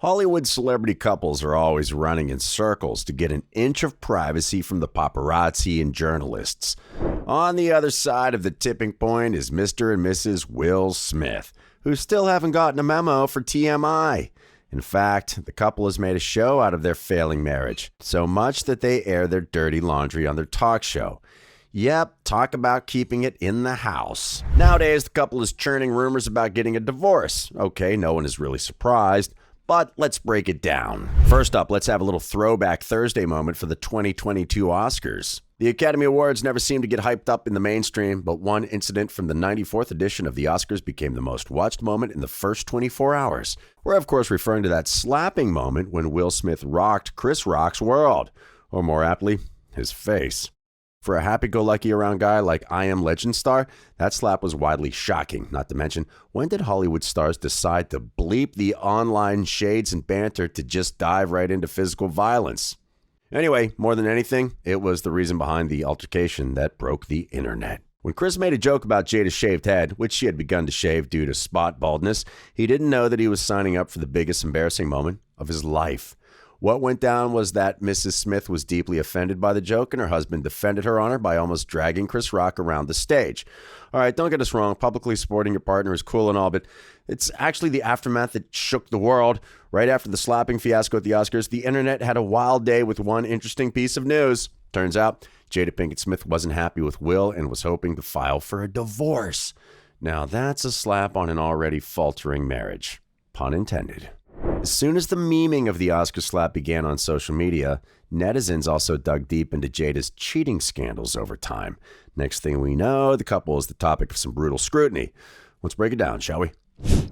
Hollywood celebrity couples are always running in circles to get an inch of privacy from the paparazzi and journalists. On the other side of the tipping point is Mr. and Mrs. Will Smith, who still haven't gotten a memo for TMI. In fact, the couple has made a show out of their failing marriage, so much that they air their dirty laundry on their talk show. Yep, talk about keeping it in the house. Nowadays, the couple is churning rumors about getting a divorce. Okay, no one is really surprised, but let's break it down. First up, let's have a little throwback Thursday moment for the 2022 Oscars. The Academy Awards never seem to get hyped up in the mainstream, but one incident from the 94th edition of the Oscars became the most watched moment in the first 24 hours. We're of course referring to that slapping moment when Will Smith rocked Chris Rock's world, or more aptly, his face. For a happy-go-lucky around guy like I Am Legend star, that slap was widely shocking. Not to mention, when did Hollywood stars decide to bleep the online shades and banter to just dive right into physical violence? Anyway, more than anything, it was the reason behind the altercation that broke the internet. When Chris made a joke about Jada's shaved head, which she had begun to shave due to spot baldness, he didn't know that he was signing up for the biggest embarrassing moment of his life. What went down was that Mrs. Smith was deeply offended by the joke, and her husband defended her honor by almost dragging Chris Rock around the stage. All right, don't get us wrong, publicly supporting your partner is cool and all, but it's actually the aftermath that shook the world. Right after the slapping fiasco at the Oscars, the internet had a wild day with one interesting piece of news. Turns out, Jada Pinkett Smith wasn't happy with Will and was hoping to file for a divorce. Now that's a slap on an already faltering marriage. Pun intended. As soon as the memeing of the Oscar slap began on social media, netizens also dug deep into Jada's cheating scandals over time. Next thing we know, the couple is the topic of some brutal scrutiny. Let's break it down, shall we?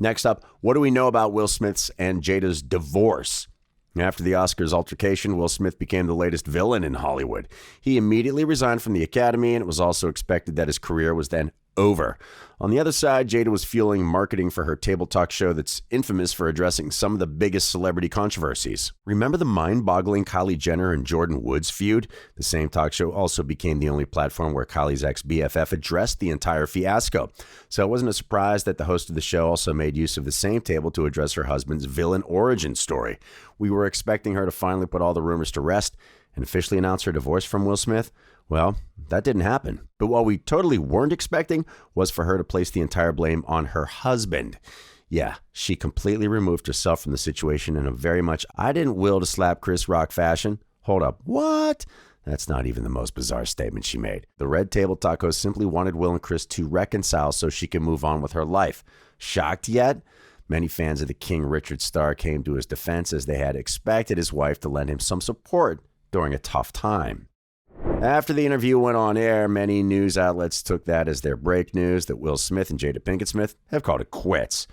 Next up, what do we know about Will Smith's and Jada's divorce? After the Oscars altercation, Will Smith became the latest villain in Hollywood. He immediately resigned from the Academy, and it was also expected that his career was then over. On the other side, Jada was fueling marketing for her table talk show that's infamous for addressing some of the biggest celebrity controversies. Remember the mind-boggling Kylie Jenner and Jordan Woods feud? The same talk show also became the only platform where Kylie's ex-BFF addressed the entire fiasco. So it wasn't a surprise that the host of the show also made use of the same table to address her husband's villain origin story. We were expecting her to finally put all the rumors to rest and officially announce her divorce from Will Smith. Well, that didn't happen. But what we totally weren't expecting was for her to place the entire blame on her husband. Yeah, she completely removed herself from the situation in a very much I didn't will to slap Chris Rock fashion. Hold up, what? That's not even the most bizarre statement she made. The Red Table Talk host simply wanted Will and Chris to reconcile so she could move on with her life. Shocked yet? Many fans of the King Richard star came to his defense as they had expected his wife to lend him some support during a tough time. After the interview went on air, many news outlets took that as their break news that Will Smith and Jada Pinkett Smith have called it quits.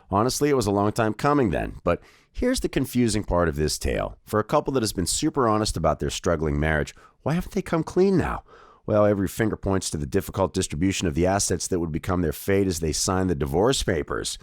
Honestly, it was a long time coming then, but here's the confusing part of this tale. For a couple that has been super honest about their struggling marriage, why haven't they come clean now? Well, every finger points to the difficult distribution of the assets that would become their fate as they sign the divorce papers.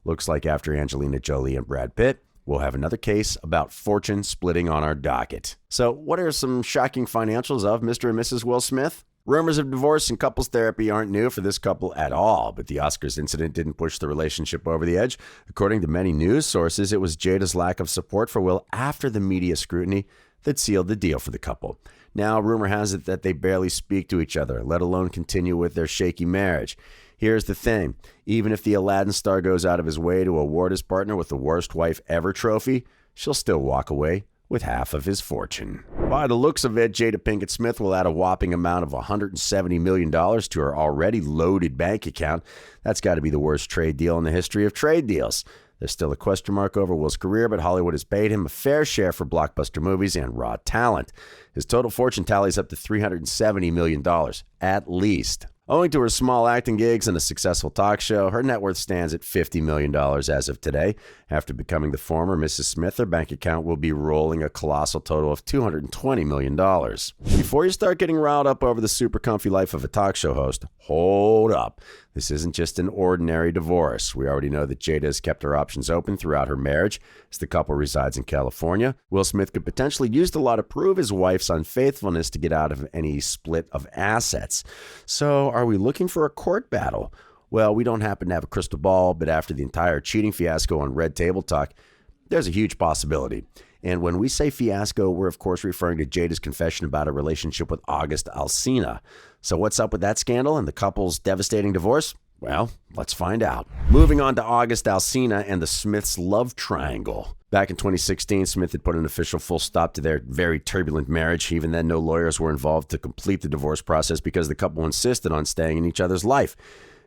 Looks like after Angelina Jolie and Brad Pitt, we'll have another case about fortune splitting on our docket. So what are some shocking financials of Mr. and Mrs. Will Smith? Rumors of divorce and couples therapy aren't new for this couple at all, but the Oscars incident didn't push the relationship over the edge. According to many news sources, it was Jada's lack of support for Will after the media scrutiny that sealed the deal for the couple. Now, rumor has it that they barely speak to each other, let alone continue with their shaky marriage. Here's the thing, even if the Aladdin star goes out of his way to award his partner with the worst wife ever trophy, she'll still walk away with half of his fortune. By the looks of it, Jada Pinkett Smith will add a whopping amount of $170 million to her already loaded bank account. That's got to be the worst trade deal in the history of trade deals. There's still a question mark over Will's career, but Hollywood has paid him a fair share for blockbuster movies and raw talent. His total fortune tallies up to $370 million, at least. Owing to her small acting gigs and a successful talk show, her net worth stands at $50 million as of today. After becoming the former Mrs. Smith, her bank account will be rolling a colossal total of $220 million. Before you start getting riled up over the super comfy life of a talk show host, hold up. This isn't just an ordinary divorce. We already know that Jada has kept her options open throughout her marriage, as the couple resides in California. Will Smith could potentially use the law to prove his wife's unfaithfulness to get out of any split of assets. So, are we looking for a court battle? Well, we don't happen to have a crystal ball, but after the entire cheating fiasco on Red Table Talk, there's a huge possibility. And when we say fiasco, we're of course referring to Jada's confession about a relationship with August Alsina. So what's up with that scandal and the couple's devastating divorce? Well, let's find out. Moving on to August Alsina and the Smiths' love triangle. Back in 2016, Smith had put an official full stop to their very turbulent marriage. Even then, no lawyers were involved to complete the divorce process because the couple insisted on staying in each other's life.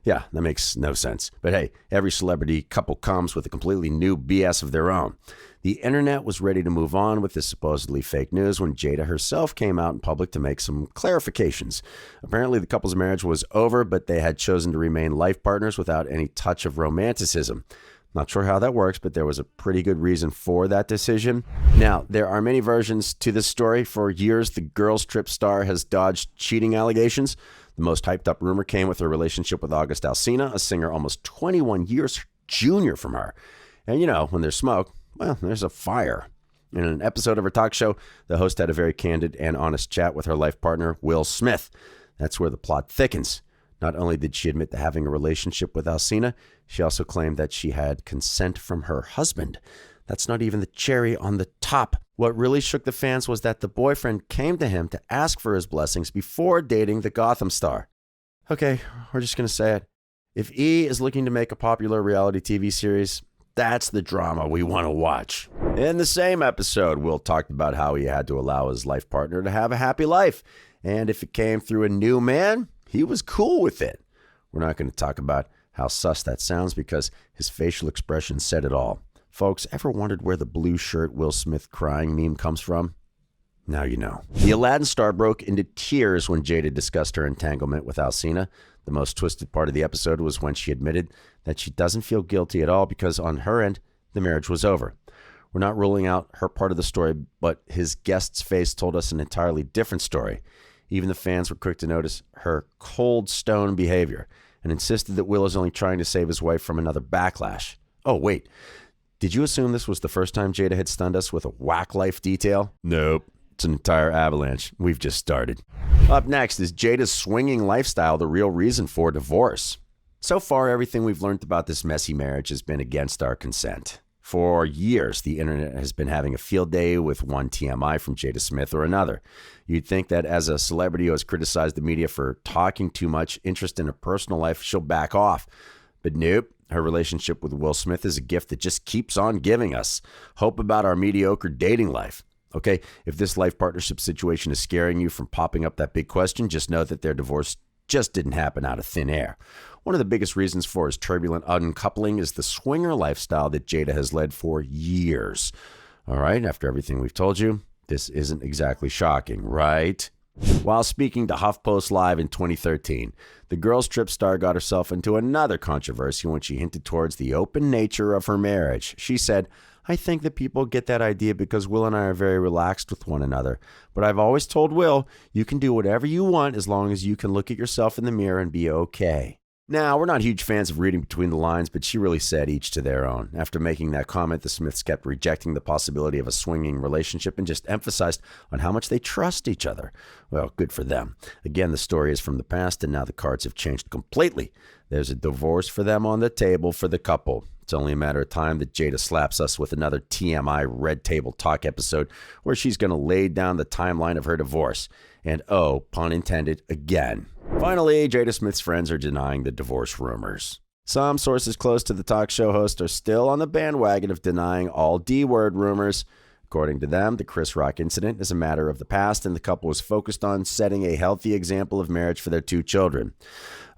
Yeah, that makes no sense. But hey, every celebrity couple comes with a completely new BS of their own. The internet was ready to move on with this supposedly fake news when Jada herself came out in public to make some clarifications. Apparently, the couple's marriage was over, but they had chosen to remain life partners without any touch of romanticism. Not sure how that works, but there was a pretty good reason for that decision. Now, there are many versions to this story. For years, the Girls Trip star has dodged cheating allegations. The most hyped up rumor came with her relationship with August Alsina, a singer almost 21 years junior from her. And you know, when there's smoke, well, there's a fire. In an episode of her talk show, the host had a very candid and honest chat with her life partner, Will Smith. That's where the plot thickens. Not only did she admit to having a relationship with Alsina, she also claimed that she had consent from her husband. That's not even the cherry on the top. What really shook the fans was that the boyfriend came to him to ask for his blessings before dating the Gotham star. Okay, we're just going to say it. If E is looking to make a popular reality TV series, that's the drama we want to watch. In the same episode, Will talked about how he had to allow his life partner to have a happy life. And if it came through a new man, he was cool with it. We're not going to talk about how sus that sounds because his facial expression said it all. Folks, ever wondered where the blue shirt Will Smith crying meme comes from? Now you know. The Aladdin star broke into tears when Jada discussed her entanglement with Alsina. The most twisted part of the episode was when she admitted that she doesn't feel guilty at all because on her end, the marriage was over. We're not ruling out her part of the story, but his guest's face told us an entirely different story. Even the fans were quick to notice her cold stone behavior and insisted that Will is only trying to save his wife from another backlash. Oh, wait. Did you assume this was the first time Jada had stunned us with a whack life detail? Nope. It's an entire avalanche. We've just started. Up next, is Jada's swinging lifestyle the real reason for divorce? So far, everything we've learned about this messy marriage has been against our consent. For years, the internet has been having a field day with one TMI from Jada Smith or another. You'd think that as a celebrity who has criticized the media for talking too much interest in her personal life, she'll back off. But nope. Her relationship with Will Smith is a gift that just keeps on giving us hope about our mediocre dating life. Okay, if this life partnership situation is scaring you from popping up that big question, just know that their divorce just didn't happen out of thin air. One of the biggest reasons for his turbulent uncoupling is the swinger lifestyle that Jada has led for years. All right, after everything we've told you, this isn't exactly shocking, right? While speaking to HuffPost Live in 2013, the Girls Trip star got herself into another controversy when she hinted towards the open nature of her marriage. She said, "I think that people get that idea because Will and I are very relaxed with one another. But I've always told Will, you can do whatever you want as long as you can look at yourself in the mirror and be okay." Now, we're not huge fans of reading between the lines, but she really said each to their own. After making that comment, the Smiths kept rejecting the possibility of a swinging relationship and just emphasized on how much they trust each other. Well, good for them. Again, the story is from the past, and now the cards have changed completely. There's a divorce for them on the table for the couple. It's only a matter of time that Jada slaps us with another TMI Red Table Talk episode where she's going to lay down the timeline of her divorce. And oh, pun intended, again. Finally, Jada Smith's friends are denying the divorce rumors. Some sources close to the talk show host are still on the bandwagon of denying all D-word rumors. According to them, the Chris Rock incident is a matter of the past, and the couple was focused on setting a healthy example of marriage for their 2 children.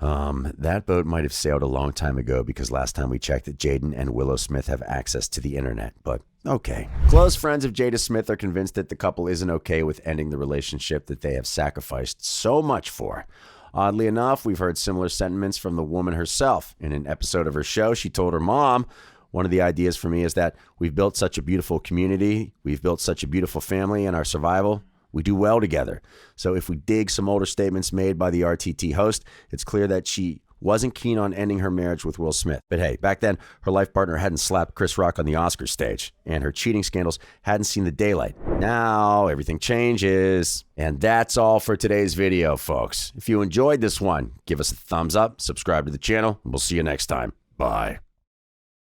That boat might have sailed a long time ago because last time we checked that Jaden and Willow Smith have access to the internet, but okay. Close friends of Jada Smith are convinced that the couple isn't okay with ending the relationship that they have sacrificed so much for. Oddly enough, we've heard similar sentiments from the woman herself. In an episode of her show, she told her mom, "One of the ideas for me is that we've built such a beautiful community, we've built such a beautiful family, and our survival, we do well together." So if we dig some older statements made by the RTT host, it's clear that she wasn't keen on ending her marriage with Will Smith. But hey, back then, her life partner hadn't slapped Chris Rock on the Oscar stage, and her cheating scandals hadn't seen the daylight. Now, everything changes. And that's all for today's video, folks. If you enjoyed this one, give us a thumbs up, subscribe to the channel, and we'll see you next time. Bye.